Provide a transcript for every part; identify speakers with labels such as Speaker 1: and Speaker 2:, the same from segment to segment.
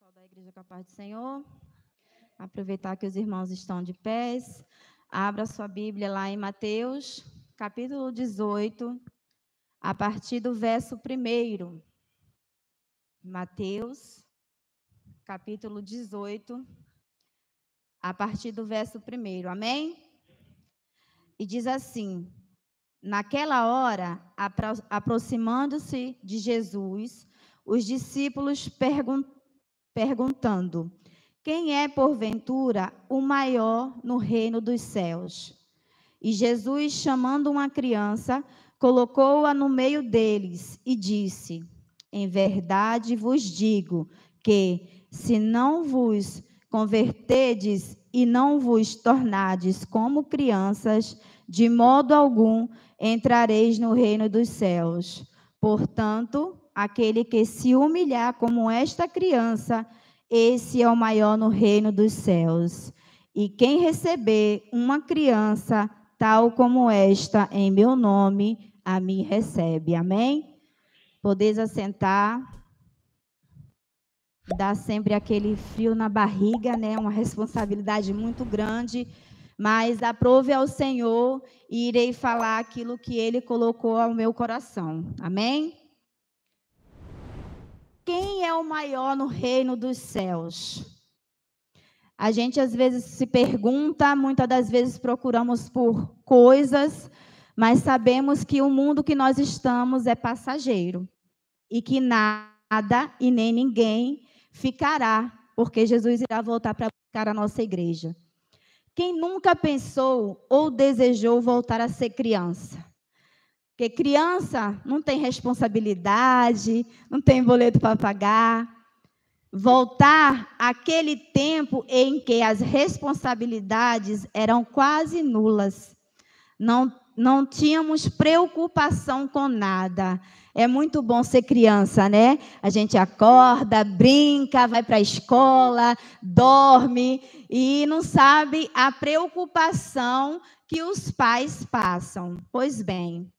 Speaker 1: Pessoal da Igreja com a Paz do Senhor, aproveitar que os irmãos estão de pés, abra sua Bíblia lá em Mateus, capítulo 18, a partir do verso 1. Mateus, capítulo 18, a partir do verso 1, amém? E diz assim: naquela hora, aproximando-se de Jesus, os discípulos perguntando: quem é, porventura, o maior no reino dos céus? E Jesus, chamando uma criança, colocou-a no meio deles e disse: em verdade vos digo que, se não vos converterdes e não vos tornardes como crianças, de modo algum entrareis no reino dos céus. Portanto, aquele que se humilhar como esta criança, esse é o maior no reino dos céus. E quem receber uma criança tal como esta em meu nome, a mim recebe. Amém? Podeis assentar. Dá sempre aquele frio na barriga, né? Uma responsabilidade muito grande. Mas aprove ao Senhor e irei falar aquilo que Ele colocou ao meu coração. Amém? Quem é o maior no reino dos céus? A gente às vezes se pergunta, muitas das vezes procuramos por coisas, mas sabemos que o mundo que nós estamos é passageiro e que nada e nem ninguém ficará, porque Jesus irá voltar para buscar a nossa igreja. Quem nunca pensou ou desejou voltar a ser criança? Porque criança não tem responsabilidade, não tem boleto para pagar. Voltar àquele tempo em que as responsabilidades eram quase nulas. Não tínhamos preocupação com nada. É muito bom ser criança, né? A gente acorda, brinca, vai para a escola, dorme e não sabe a preocupação que os pais passam. Pois bem,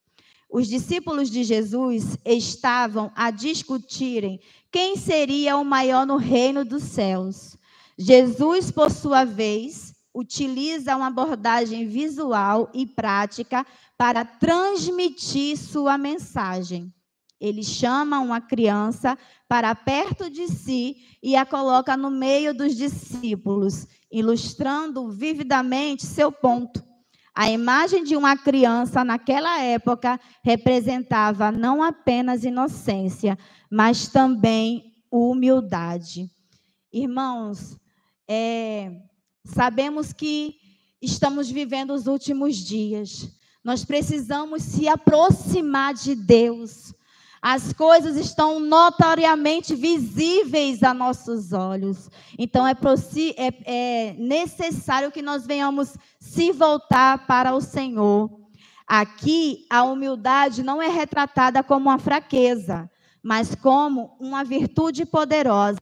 Speaker 1: os discípulos de Jesus estavam a discutirem quem seria o maior no reino dos céus. Jesus, por sua vez, utiliza uma abordagem visual e prática para transmitir sua mensagem. Ele chama uma criança para perto de si e a coloca no meio dos discípulos, ilustrando vividamente seu ponto. A imagem de uma criança naquela época representava não apenas inocência, mas também humildade. Irmãos, sabemos que estamos vivendo os últimos dias. Nós precisamos se aproximar de Deus. As coisas estão notoriamente visíveis a nossos olhos. Então, é necessário que nós venhamos se voltar para o Senhor. Aqui, a humildade não é retratada como uma fraqueza, mas como uma virtude poderosa.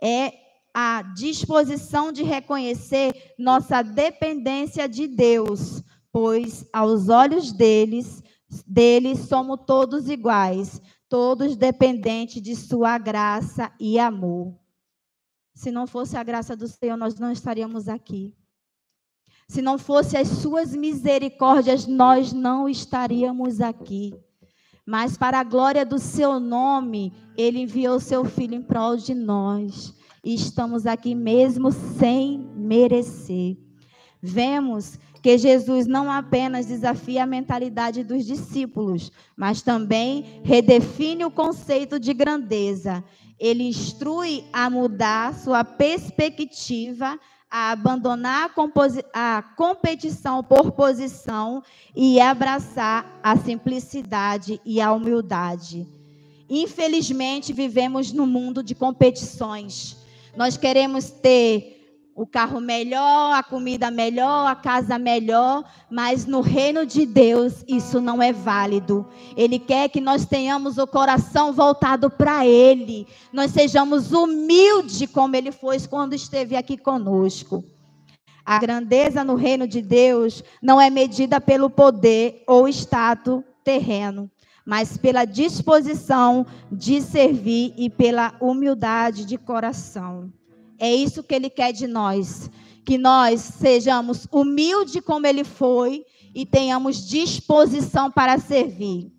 Speaker 1: É a disposição de reconhecer nossa dependência de Deus, pois, aos olhos dele somos todos iguais, todos dependentes de sua graça e amor. Se não fosse a graça do Senhor, nós não estaríamos aqui. Se não fosse as suas misericórdias, nós não estaríamos aqui. Mas para a glória do seu nome, Ele enviou seu Filho em prol de nós. E estamos aqui mesmo sem merecer. Vemos que Jesus não apenas desafia a mentalidade dos discípulos, mas também redefine o conceito de grandeza. Ele instrui a mudar sua perspectiva, a abandonar a competição por posição e abraçar a simplicidade e a humildade. Infelizmente, vivemos num mundo de competições. Nós queremos ter o carro melhor, a comida melhor, a casa melhor, mas no reino de Deus isso não é válido. Ele quer que nós tenhamos o coração voltado para Ele. Nós sejamos humildes como Ele foi quando esteve aqui conosco. A grandeza no reino de Deus não é medida pelo poder ou status terreno, mas pela disposição de servir e pela humildade de coração. É isso que Ele quer de nós, que nós sejamos humildes como Ele foi e tenhamos disposição para servir.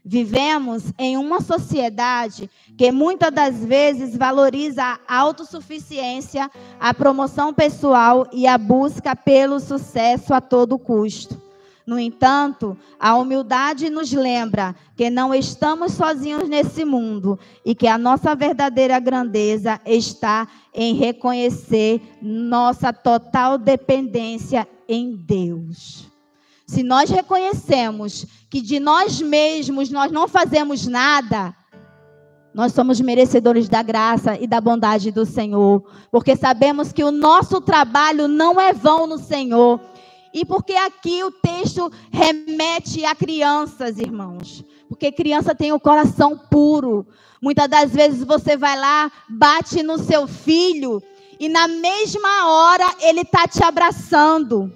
Speaker 1: Vivemos em uma sociedade que muitas das vezes valoriza a autossuficiência, a promoção pessoal e a busca pelo sucesso a todo custo. No entanto, a humildade nos lembra que não estamos sozinhos nesse mundo e que a nossa verdadeira grandeza está em reconhecer nossa total dependência em Deus. Se nós reconhecemos que de nós mesmos nós não fazemos nada, nós somos merecedores da graça e da bondade do Senhor, porque sabemos que o nosso trabalho não é vão no Senhor. E porque aqui o texto remete a crianças, irmãos, porque criança tem o coração puro. Muitas das vezes você vai lá, bate no seu filho e na mesma hora ele está te abraçando.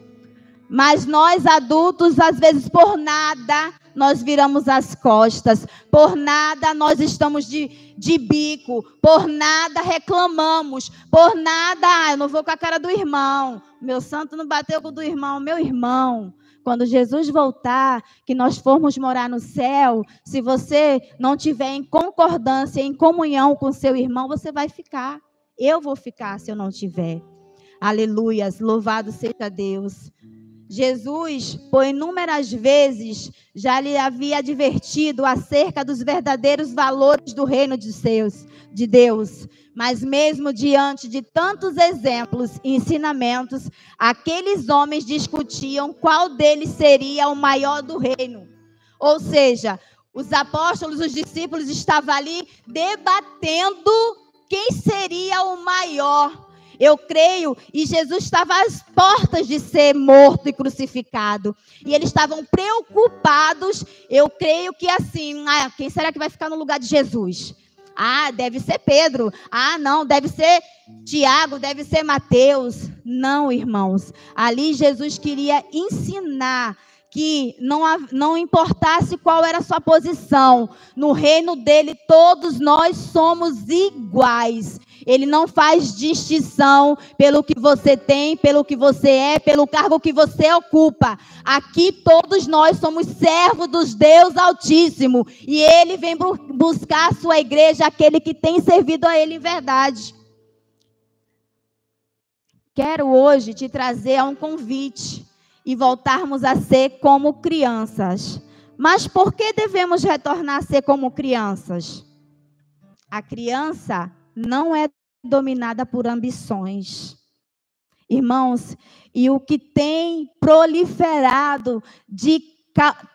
Speaker 1: Mas nós adultos, às vezes, por nada, nós viramos as costas. Por nada, nós estamos de bico. Por nada, reclamamos. Por nada, eu não vou com a cara do irmão. Meu santo não bateu com o do irmão. Meu irmão, quando Jesus voltar, que nós formos morar no céu, se você não tiver em concordância, em comunhão com seu irmão, você vai ficar. Eu vou ficar se eu não tiver. Aleluias, louvado seja Deus. Jesus, por inúmeras vezes, já lhe havia advertido acerca dos verdadeiros valores do reino de Deus. Mas mesmo diante de tantos exemplos e ensinamentos, aqueles homens discutiam qual deles seria o maior do reino. Ou seja, os apóstolos, os discípulos estavam ali debatendo quem seria o maior. Eu creio, e Jesus estava às portas de ser morto e crucificado. E eles estavam preocupados. Eu creio que assim, quem será que vai ficar no lugar de Jesus? Deve ser Pedro. Não, deve ser Tiago, deve ser Mateus. Não, irmãos. Ali Jesus queria ensinar que não importasse qual era a sua posição. No reino dele, todos nós somos iguais. Ele não faz distinção pelo que você tem, pelo que você é, pelo cargo que você ocupa. Aqui todos nós somos servos dos Deus Altíssimo. E Ele vem buscar a sua igreja, aquele que tem servido a Ele em verdade. Quero hoje te trazer um convite e voltarmos a ser como crianças. Mas por que devemos retornar a ser como crianças? A criança não é dominada por ambições. Irmãos, e o que tem proliferado de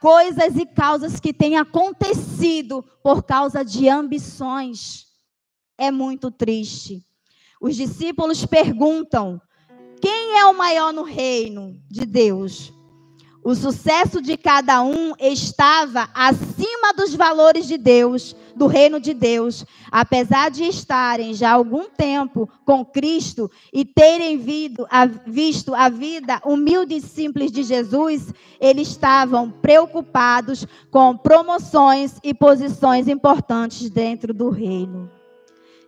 Speaker 1: coisas e causas que têm acontecido por causa de ambições é muito triste. Os discípulos perguntam: quem é o maior no reino de Deus? O sucesso de cada um estava acima dos valores de Deus, do reino de Deus. Apesar de estarem já há algum tempo com Cristo e terem visto a vida humilde e simples de Jesus, eles estavam preocupados com promoções e posições importantes dentro do reino.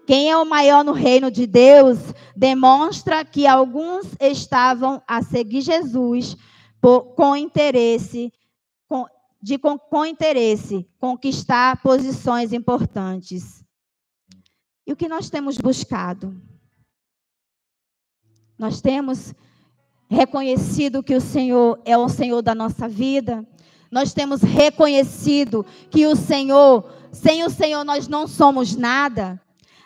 Speaker 1: Quem é o maior no reino de Deus demonstra que alguns estavam a seguir Jesus com interesse, conquistar posições importantes. E o que nós temos buscado? Nós temos reconhecido que o Senhor é o Senhor da nossa vida. Nós temos reconhecido que o Senhor, sem o Senhor nós não somos nada.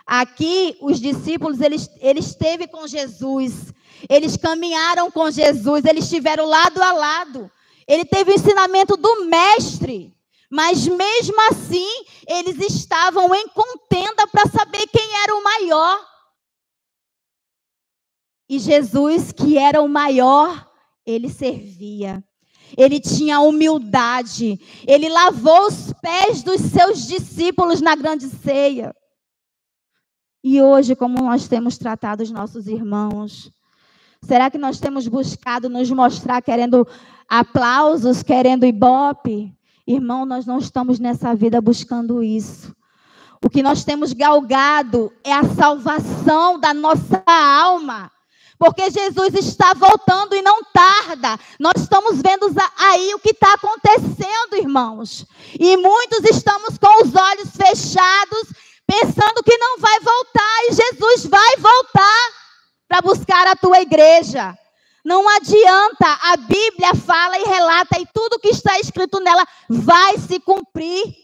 Speaker 1: Aqui, os discípulos, eles esteve com Jesus, eles caminharam com Jesus, eles estiveram lado a lado. Ele teve o ensinamento do mestre, mas mesmo assim, eles estavam em contenda para saber quem era o maior. E Jesus, que era o maior, ele servia. Ele tinha humildade. Ele lavou os pés dos seus discípulos na grande ceia. E hoje, como nós temos tratado os nossos irmãos? Será que nós temos buscado nos mostrar querendo aplausos, querendo ibope? Irmão, nós não estamos nessa vida buscando isso. O que nós temos galgado é a salvação da nossa alma. Porque Jesus está voltando e não tarda. Nós estamos vendo aí o que está acontecendo, irmãos. E muitos estamos com os olhos fechados, pensando que não vai voltar. E Jesus vai voltar para buscar a tua igreja. Não adianta, a Bíblia fala e relata, e tudo que está escrito nela vai se cumprir.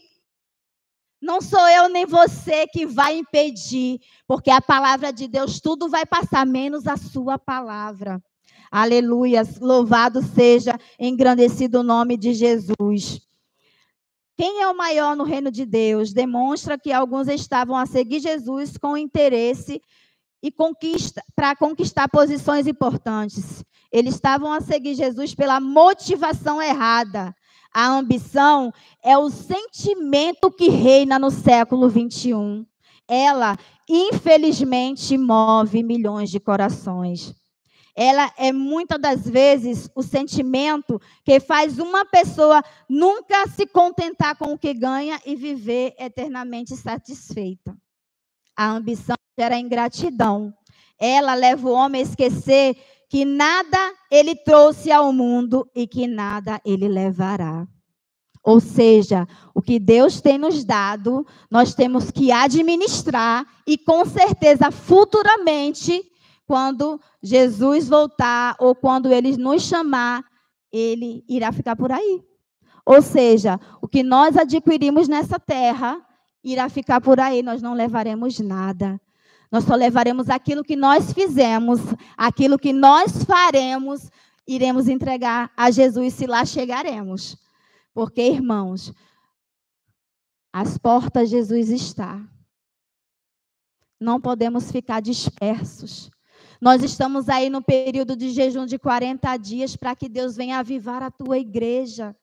Speaker 1: Não sou eu nem você que vai impedir, porque a palavra de Deus, tudo vai passar, menos a sua palavra. Aleluia, louvado seja, engrandecido o nome de Jesus. Quem é o maior no reino de Deus? Demonstra que alguns estavam a seguir Jesus com interesse e para conquistar posições importantes. Eles estavam a seguir Jesus pela motivação errada. A ambição é o sentimento que reina no século 21. Ela, infelizmente, move milhões de corações. Ela é, muitas das vezes, o sentimento que faz uma pessoa nunca se contentar com o que ganha e viver eternamente satisfeita. A ambição gera ingratidão. Ela leva o homem a esquecer que nada ele trouxe ao mundo e que nada ele levará. Ou seja, o que Deus tem nos dado, nós temos que administrar e, com certeza, futuramente, quando Jesus voltar ou quando Ele nos chamar, Ele irá ficar por aí. Ou seja, o que nós adquirimos nessa terra irá ficar por aí, nós não levaremos nada. Nós só levaremos aquilo que nós fizemos, aquilo que nós faremos, iremos entregar a Jesus se lá chegaremos. Porque, irmãos, às portas Jesus está. Não podemos ficar dispersos. Nós estamos aí no período de jejum de 40 dias para que Deus venha avivar a tua igreja.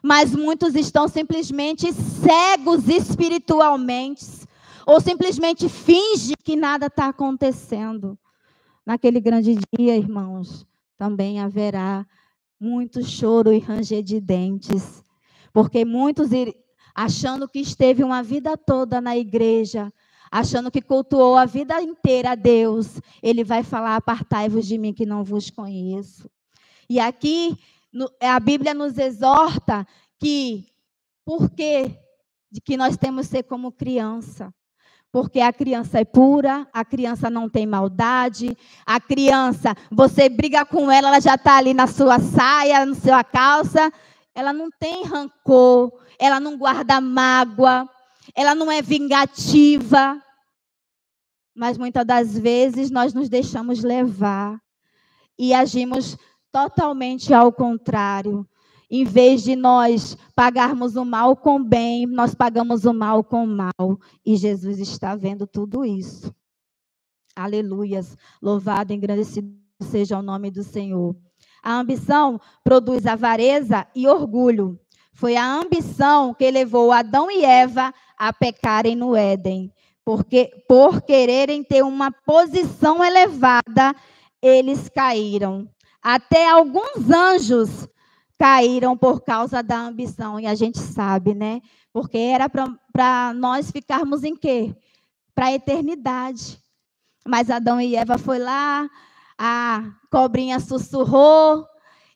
Speaker 1: Mas muitos estão simplesmente cegos espiritualmente. Ou simplesmente fingem que nada está acontecendo. Naquele grande dia, irmãos, também haverá muito choro e ranger de dentes. Porque muitos, achando que esteve uma vida toda na igreja, achando que cultuou a vida inteira a Deus, ele vai falar: apartai-vos de mim que não vos conheço. E aqui a Bíblia nos exorta que, por que nós temos que ser como criança? Porque a criança é pura, a criança não tem maldade, a criança, você briga com ela, ela já está ali na sua saia, na sua calça, ela não tem rancor, ela não guarda mágoa, ela não é vingativa. Mas muitas das vezes nós nos deixamos levar e agimos totalmente ao contrário. Em vez de nós pagarmos o mal com bem, nós pagamos o mal com mal. E Jesus está vendo tudo isso. Aleluias. Louvado e engrandecido seja o nome do Senhor. A ambição produz avareza e orgulho. Foi a ambição que levou Adão e Eva a pecarem no Éden. Porque, por quererem ter uma posição elevada, eles caíram. Até alguns anjos caíram por causa da ambição. E a gente sabe, né? Porque era para nós ficarmos em quê? Para a eternidade. Mas Adão e Eva foi lá, a cobrinha sussurrou,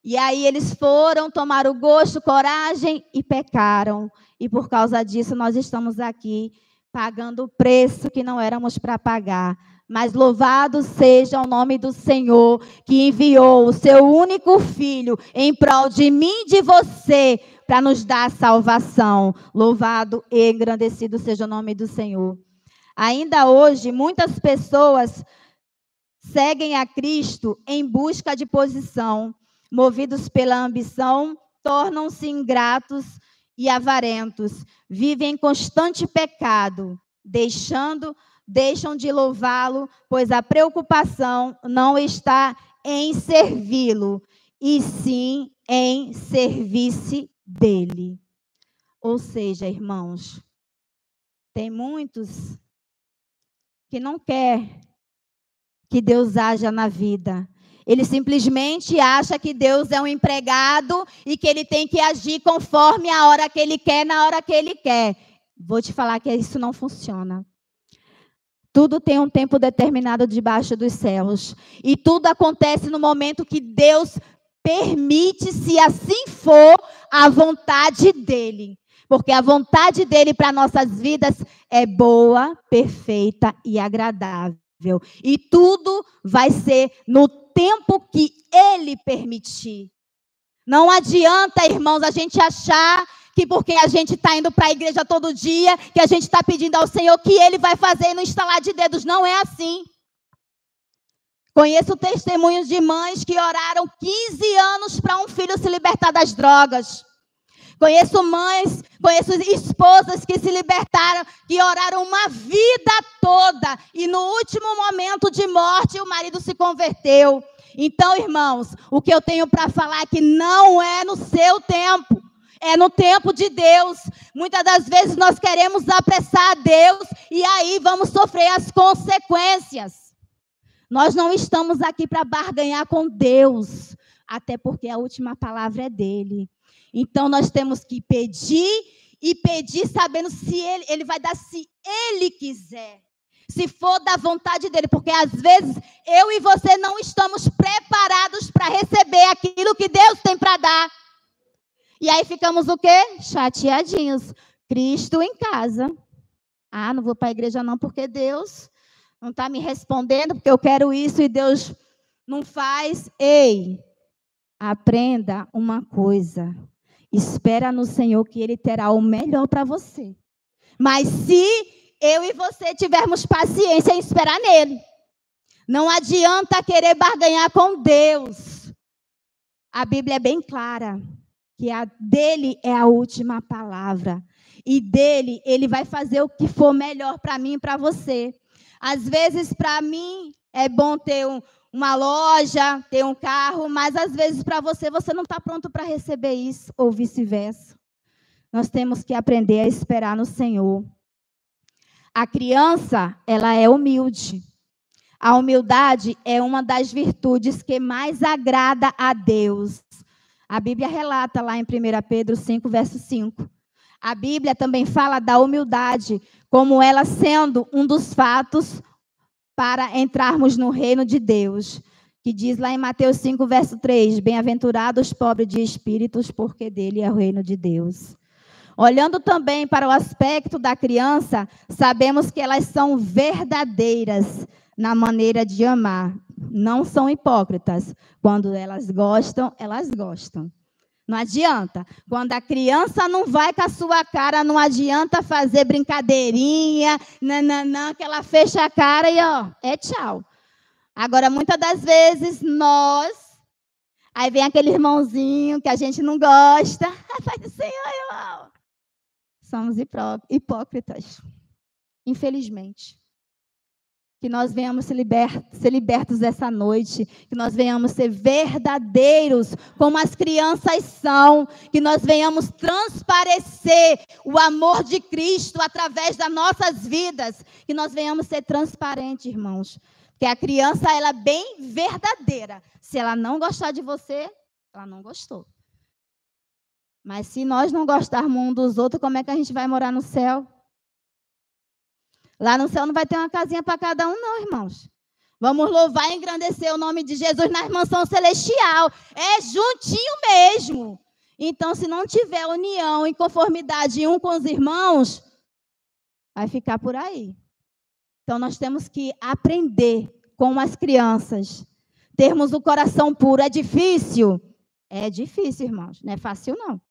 Speaker 1: e aí eles foram, tomaram gosto, coragem e pecaram. E por causa disso nós estamos aqui pagando o preço que não éramos para pagar. Mas louvado seja o nome do Senhor, que enviou o seu único filho em prol de mim e de você, para nos dar salvação. Louvado e engrandecido seja o nome do Senhor. Ainda hoje, muitas pessoas seguem a Cristo em busca de posição. Movidos pela ambição, tornam-se ingratos e avarentos. Vivem em constante pecado, deixam de louvá-lo, pois a preocupação não está em servi-lo, e sim em servir-se dele. Ou seja, irmãos, tem muitos que não quer que Deus haja na vida. Ele simplesmente acha que Deus é um empregado e que ele tem que agir conforme a hora que ele quer, na hora que ele quer. Vou te falar que isso não funciona. Tudo tem um tempo determinado debaixo dos céus. E tudo acontece no momento que Deus permite, se assim for, a vontade dele. Porque a vontade dele para nossas vidas é boa, perfeita e agradável. E tudo vai ser no tempo que ele permitir. Não adianta, irmãos, a gente achar que porque a gente está indo para a igreja todo dia, que a gente está pedindo ao Senhor que ele vai fazer no estalar de dedos. Não é assim. Conheço testemunhos de mães que oraram 15 anos para um filho se libertar das drogas. Conheço mães, conheço esposas que se libertaram, que oraram uma vida toda e no último momento de morte o marido se converteu. Então, irmãos, o que eu tenho para falar é que não é no seu tempo, é no tempo de Deus. Muitas das vezes nós queremos apressar a Deus e aí vamos sofrer as consequências. Nós não estamos aqui para barganhar com Deus, até porque a última palavra é dele. Então, nós temos que pedir e pedir sabendo se ele vai dar, se ele quiser. Se for da vontade dele, porque às vezes eu e você não estamos preparados para receber aquilo que Deus tem para dar. E aí ficamos o quê? Chateadinhos. Cristo em casa. Ah, não vou para a igreja não, porque Deus não está me respondendo, porque eu quero isso e Deus não faz. Ei, aprenda uma coisa. Espera no Senhor que Ele terá o melhor para você. Mas se eu e você tivermos paciência em esperar nele, não adianta querer barganhar com Deus. A Bíblia é bem clara, que a dele é a última palavra. E dele, ele vai fazer o que for melhor para mim e para você. Às vezes, para mim, é bom ter uma loja, ter um carro, mas às vezes para você não está pronto para receber isso, ou vice-versa. Nós temos que aprender a esperar no Senhor. A criança, ela é humilde. A humildade é uma das virtudes que mais agrada a Deus. A Bíblia relata lá em 1 Pedro 5, verso 5. A Bíblia também fala da humildade, como ela sendo um dos fatos para entrarmos no reino de Deus, que diz lá em Mateus 5, verso 3, bem-aventurados os pobres de espíritos, porque dele é o reino de Deus. Olhando também para o aspecto da criança, sabemos que elas são verdadeiras na maneira de amar, não são hipócritas. Quando elas gostam, elas gostam. Não adianta. Quando a criança não vai com a sua cara, não adianta fazer brincadeirinha, nananã, que ela fecha a cara e, ó, é tchau. Agora, muitas das vezes, aí vem aquele irmãozinho que a gente não gosta. Faz assim, irmão. Somos hipócritas. Infelizmente. Que nós venhamos ser libertos essa noite, que nós venhamos ser verdadeiros, como as crianças são, que nós venhamos transparecer o amor de Cristo através das nossas vidas, que nós venhamos ser transparentes, irmãos. Porque a criança, ela é bem verdadeira. Se ela não gostar de você, ela não gostou. Mas se nós não gostarmos um dos outros, como é que a gente vai morar no céu? Lá no céu não vai ter uma casinha para cada um, não, irmãos. Vamos louvar e engrandecer o nome de Jesus na mansão celestial. É juntinho mesmo. Então, se não tiver união e conformidade um com os irmãos, vai ficar por aí. Então, nós temos que aprender com as crianças. Termos o coração puro. É difícil? É difícil, irmãos. Não é fácil, não.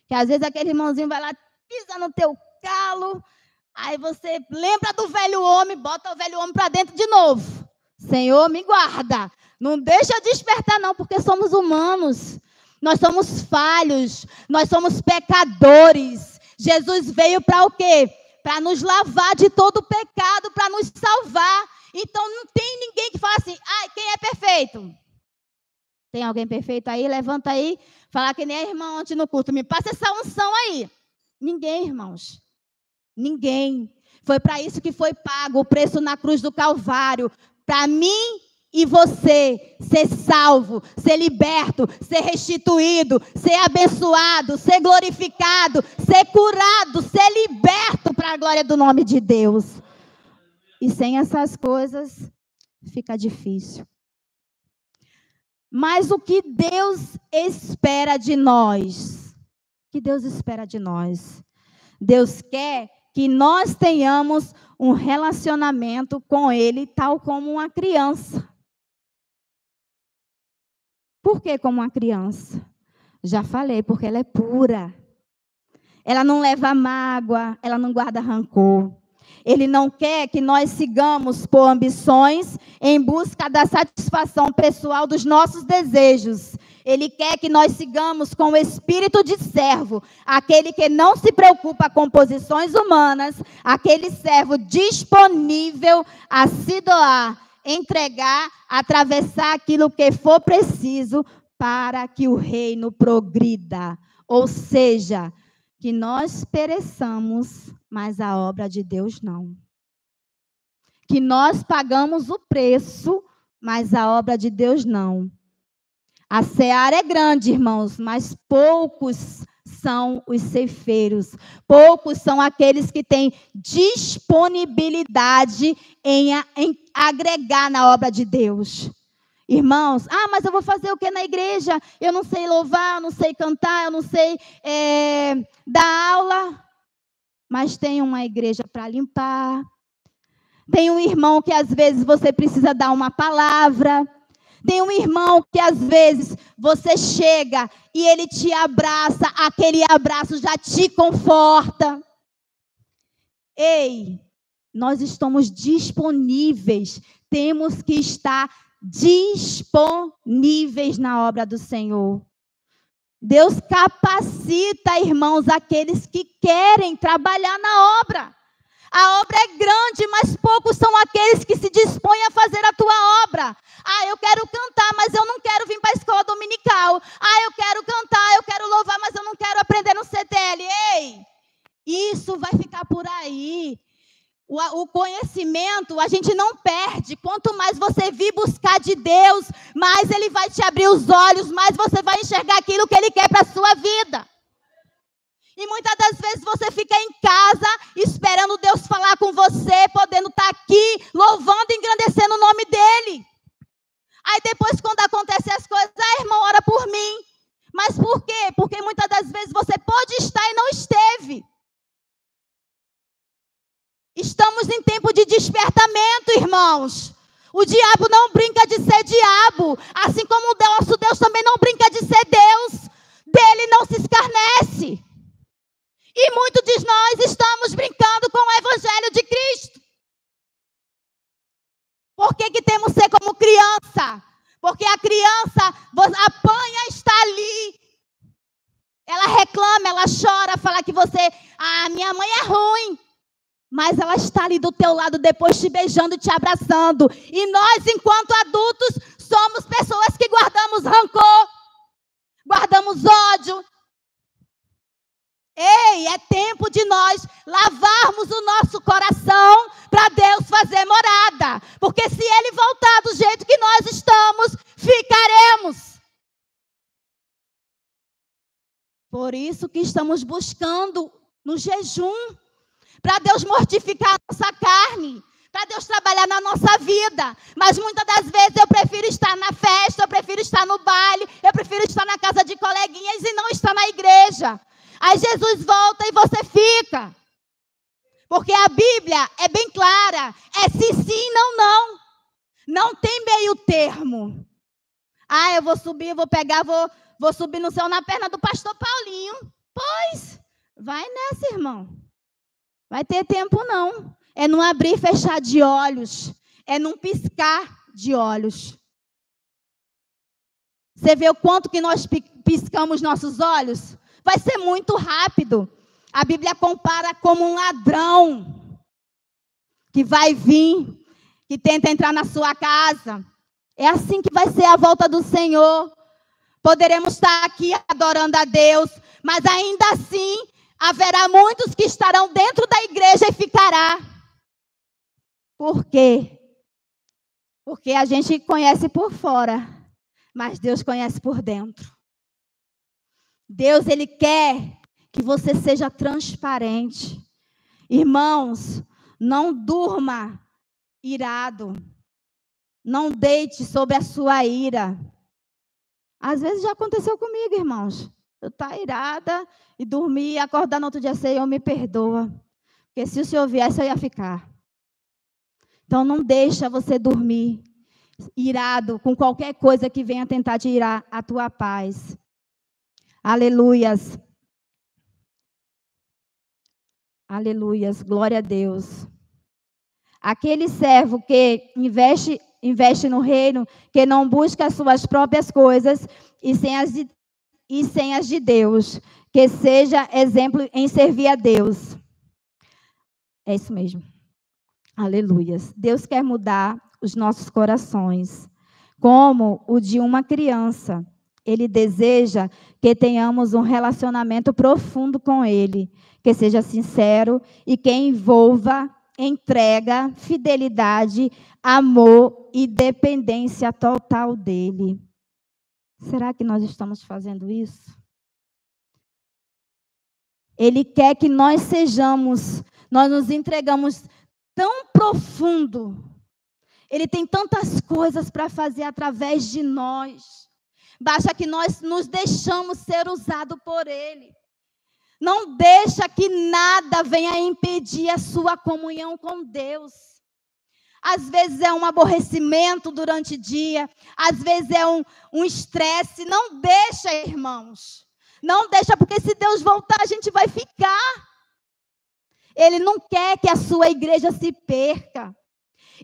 Speaker 1: Porque às vezes aquele irmãozinho vai lá, pisa no teu calo. Aí você lembra do velho homem, bota o velho homem para dentro de novo. Senhor, me guarda. Não deixa eu despertar, não, porque somos humanos. Nós somos falhos. Nós somos pecadores. Jesus veio para o quê? Para nos lavar de todo o pecado, para nos salvar. Então, não tem ninguém que fala assim, quem é perfeito? Tem alguém perfeito aí? Levanta aí. Falar que nem a irmã ontem no culto. Me passa essa unção aí. Ninguém, irmãos. Ninguém. Foi para isso que foi pago o preço na cruz do Calvário. Para mim e você ser salvo, ser liberto, ser restituído, ser abençoado, ser glorificado, ser curado, ser liberto para a glória do nome de Deus. E sem essas coisas, fica difícil. Mas o que Deus espera de nós? O que Deus espera de nós? Deus quer que nós tenhamos um relacionamento com Ele, tal como uma criança. Por que como uma criança? Já falei, porque ela é pura. Ela não leva mágoa, ela não guarda rancor. Ele não quer que nós sigamos por ambições em busca da satisfação pessoal dos nossos desejos. Ele quer que nós sigamos com o espírito de servo, aquele que não se preocupa com posições humanas, aquele servo disponível a se doar, entregar, atravessar aquilo que for preciso para que o reino progrida. Ou seja, que nós pereçamos, mas a obra de Deus não. Que nós pagamos o preço, mas a obra de Deus não. A seara é grande, irmãos, mas poucos são os ceifeiros. Poucos são aqueles que têm disponibilidade em agregar na obra de Deus. Irmãos, mas eu vou fazer o que na igreja? Eu não sei louvar, eu não sei cantar, eu não sei dar aula. Mas tem uma igreja para limpar. Tem um irmão que às vezes você precisa dar uma palavra. Tem um irmão que às vezes você chega e ele te abraça, aquele abraço já te conforta. Ei, nós estamos disponíveis, temos que estar disponíveis na obra do Senhor. Deus capacita, irmãos, aqueles que querem trabalhar na obra. A obra é grande, mas poucos são aqueles que se dispõem a fazer a tua obra. Eu quero cantar, mas eu não quero vir para a escola dominical. Eu quero cantar, eu quero louvar, mas eu não quero aprender no CTL. Ei, isso vai ficar por aí. O conhecimento a gente não perde. Quanto mais você vir buscar de Deus, mais Ele vai te abrir os olhos, mais você vai enxergar aquilo que Ele quer para a sua vida. E muitas das vezes você fica em casa esperando Deus falar com você, podendo estar aqui louvando e engrandecendo o nome dEle. Aí depois, quando acontecem as coisas, irmão, ora por mim. Mas por quê? Porque muitas das vezes você pode estar e não esteve. Estamos em tempo de despertamento, irmãos. O diabo não brinca de ser diabo, assim como o nosso Deus também não brinca de ser Deus. Dele não se escarnece. E muitos de nós estamos brincando com o Evangelho de Cristo. Por que temos que ser como criança? Porque a criança apanha, está ali. Ela reclama, ela chora, fala que você... minha mãe é ruim. Mas ela está ali do teu lado, depois te beijando e te abraçando. E nós, enquanto adultos, somos pessoas que guardamos rancor, guardamos ódio. Ei, é tempo de nós lavarmos o nosso coração para Deus fazer morada. Porque se Ele voltar do jeito que nós estamos, ficaremos. Por isso que estamos buscando no jejum, para Deus mortificar a nossa carne, para Deus trabalhar na nossa vida. Mas muitas das vezes eu prefiro estar na festa, eu prefiro estar no baile, eu prefiro estar na casa de coleguinhas e não estar na igreja. Aí Jesus volta e você fica. Porque a Bíblia é bem clara. É sim, não. Não tem meio termo. Eu vou subir, vou subir no céu na perna do pastor Paulinho. Pois, vai nessa, irmão. Vai ter tempo não. É não abrir e fechar de olhos. É não piscar de olhos. Você vê o quanto que nós piscamos nossos olhos? Vai ser muito rápido. A Bíblia compara como um ladrão que vai vir, que tenta entrar na sua casa. É assim que vai ser a volta do Senhor. Poderemos estar aqui adorando a Deus, mas ainda assim haverá muitos que estarão dentro da igreja e ficará. Por quê? Porque a gente conhece por fora, mas Deus conhece por dentro. Deus, Ele quer que você seja transparente. Irmãos, não durma irado. Não deite sobre a sua ira. Às vezes já aconteceu comigo, irmãos. Eu estou irada e dormir e acordar no outro dia, Senhor, me perdoa. Porque se o Senhor viesse, eu ia ficar. Então, não deixa você dormir irado com qualquer coisa que venha tentar tirar a tua paz. Aleluias. Aleluias. Glória a Deus. Aquele servo que investe no reino, que não busca as suas próprias coisas e sem as de Deus, que seja exemplo em servir a Deus. É isso mesmo. Aleluias. Deus quer mudar os nossos corações, como o de uma criança. Ele deseja que tenhamos um relacionamento profundo com Ele, que seja sincero e que envolva entrega, fidelidade, amor e dependência total dEle. Será que nós estamos fazendo isso? Ele quer que nós nos entregamos tão profundo. Ele tem tantas coisas para fazer através de nós. Basta que nós nos deixamos ser usados por Ele. Não deixa que nada venha impedir a sua comunhão com Deus. Às vezes é um aborrecimento durante o dia. Às vezes é um estresse. Não deixa, irmãos. Não deixa, porque se Deus voltar, a gente vai ficar. Ele não quer que a sua igreja se perca.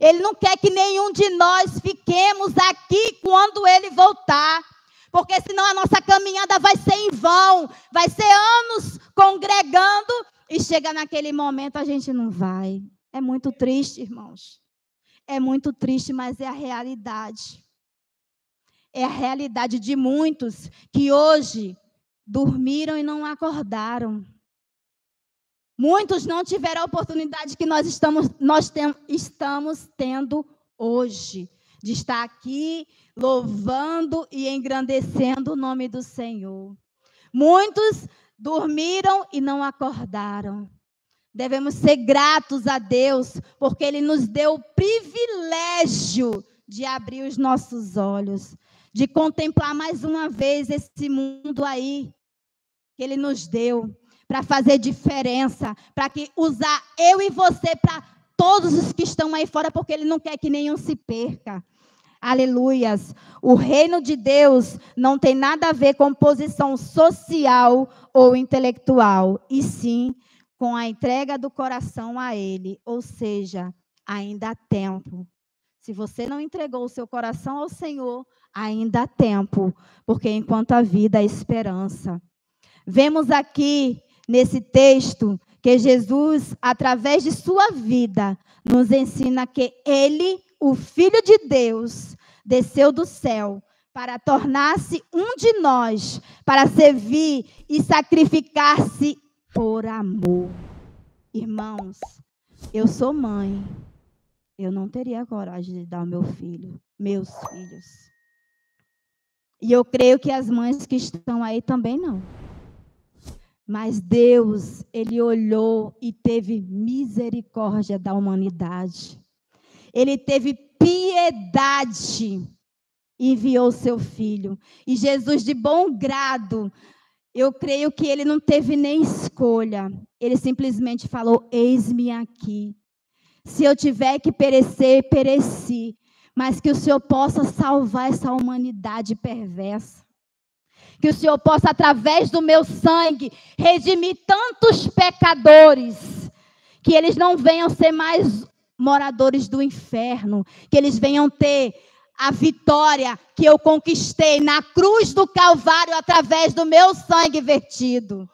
Speaker 1: Ele não quer que nenhum de nós fiquemos aqui quando Ele voltar. Porque senão a nossa caminhada vai ser em vão. Vai ser anos congregando e chega naquele momento a gente não vai. É muito triste, irmãos. É muito triste, mas é a realidade. É a realidade de muitos que hoje dormiram e não acordaram. Muitos não tiveram a oportunidade que nós estamos tendo hoje. De estar aqui louvando e engrandecendo o nome do Senhor. Muitos dormiram e não acordaram. Devemos ser gratos a Deus, porque Ele nos deu o privilégio de abrir os nossos olhos, de contemplar mais uma vez esse mundo aí que Ele nos deu, para fazer diferença, para que usar eu e você para todos os que estão aí fora, porque Ele não quer que nenhum se perca. Aleluias. O reino de Deus não tem nada a ver com posição social ou intelectual, e sim com a entrega do coração a Ele. Ou seja, ainda há tempo. Se você não entregou o seu coração ao Senhor, ainda há tempo, porque enquanto há vida, há esperança. Vemos aqui nesse texto que Jesus, através de sua vida, nos ensina que Ele, o Filho de Deus, desceu do céu para tornar-se um de nós, para servir e sacrificar-se por amor. Irmãos, eu sou mãe. Eu não teria coragem de dar meus filhos. E eu creio que as mães que estão aí também não. Mas Deus, Ele olhou e teve misericórdia da humanidade. Ele teve piedade e enviou seu filho. E Jesus, de bom grado, eu creio que Ele não teve nem escolha. Ele simplesmente falou, eis-me aqui. Se eu tiver que perecer, pereci. Mas que o Senhor possa salvar essa humanidade perversa. Que o Senhor possa, através do meu sangue, redimir tantos pecadores, que eles não venham ser mais moradores do inferno, que eles venham ter a vitória que eu conquistei na cruz do Calvário, através do meu sangue vertido.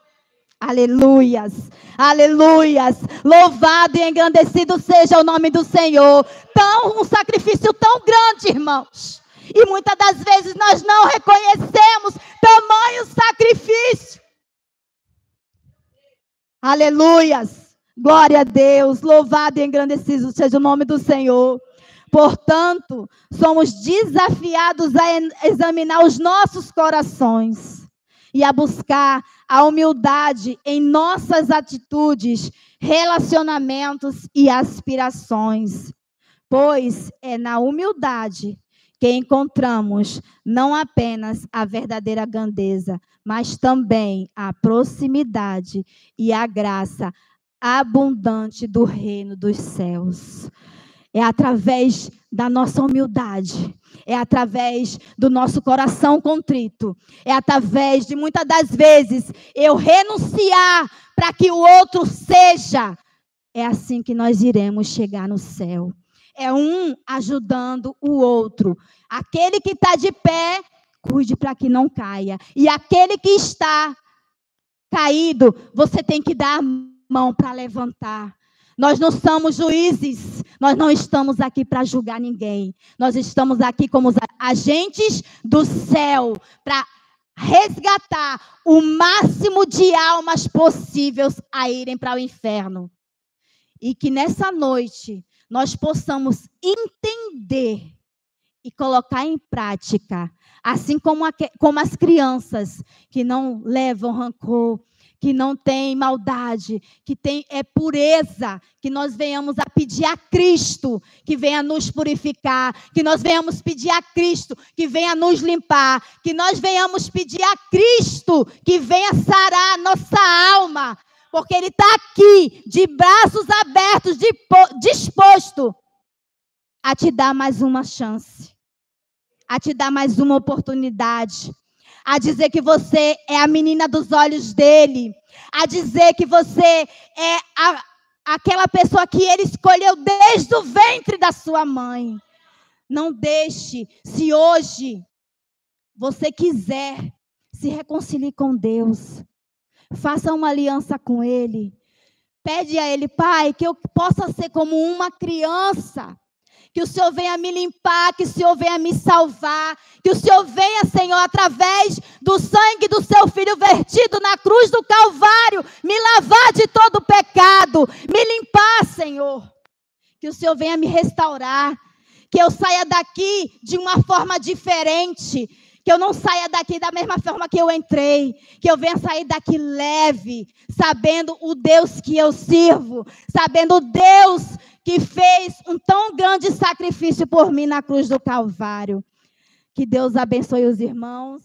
Speaker 1: Aleluias, aleluias, louvado e engrandecido seja o nome do Senhor. Um sacrifício tão grande, irmãos. E muitas das vezes nós não reconhecemos tamanho sacrifício. Aleluias. Glória a Deus. Louvado e engrandecido seja o nome do Senhor. Portanto, somos desafiados a examinar os nossos corações e a buscar a humildade em nossas atitudes, relacionamentos e aspirações. Pois é na humildade que encontramos não apenas a verdadeira grandeza, mas também a proximidade e a graça abundante do reino dos céus. É através da nossa humildade, é através do nosso coração contrito, é através de muitas das vezes eu renunciar para que o outro seja. É assim que nós iremos chegar no céu. É um ajudando o outro. Aquele que está de pé, cuide para que não caia. E aquele que está caído, você tem que dar a mão para levantar. Nós não somos juízes, nós não estamos aqui para julgar ninguém. Nós estamos aqui como agentes do céu, para resgatar o máximo de almas possíveis a irem para o inferno. E que nessa noite nós possamos entender e colocar em prática, assim como as crianças que não levam rancor, que não tem maldade, que tem pureza, que nós venhamos a pedir a Cristo que venha nos purificar, que nós venhamos pedir a Cristo que venha nos limpar, que nós venhamos pedir a Cristo que venha sarar nossa alma, porque Ele está aqui, de braços abertos, disposto a te dar mais uma chance, a te dar mais uma oportunidade, a dizer que você é a menina dos olhos dele, a dizer que você é aquela pessoa que ele escolheu desde o ventre da sua mãe. Não deixe, se hoje você quiser, se reconcilie com Deus, faça uma aliança com Ele, pede a Ele, Pai, que eu possa ser como uma criança, que o Senhor venha me limpar, que o Senhor venha me salvar, que o Senhor venha, Senhor, através do sangue do seu Filho vertido na cruz do Calvário, me lavar de todo pecado, me limpar, Senhor. Que o Senhor venha me restaurar, que eu saia daqui de uma forma diferente, que eu não saia daqui da mesma forma que eu entrei, que eu venha sair daqui leve, sabendo o Deus que eu sirvo, sabendo o Deus que fez um tão grande sacrifício por mim na cruz do Calvário. Que Deus abençoe os irmãos.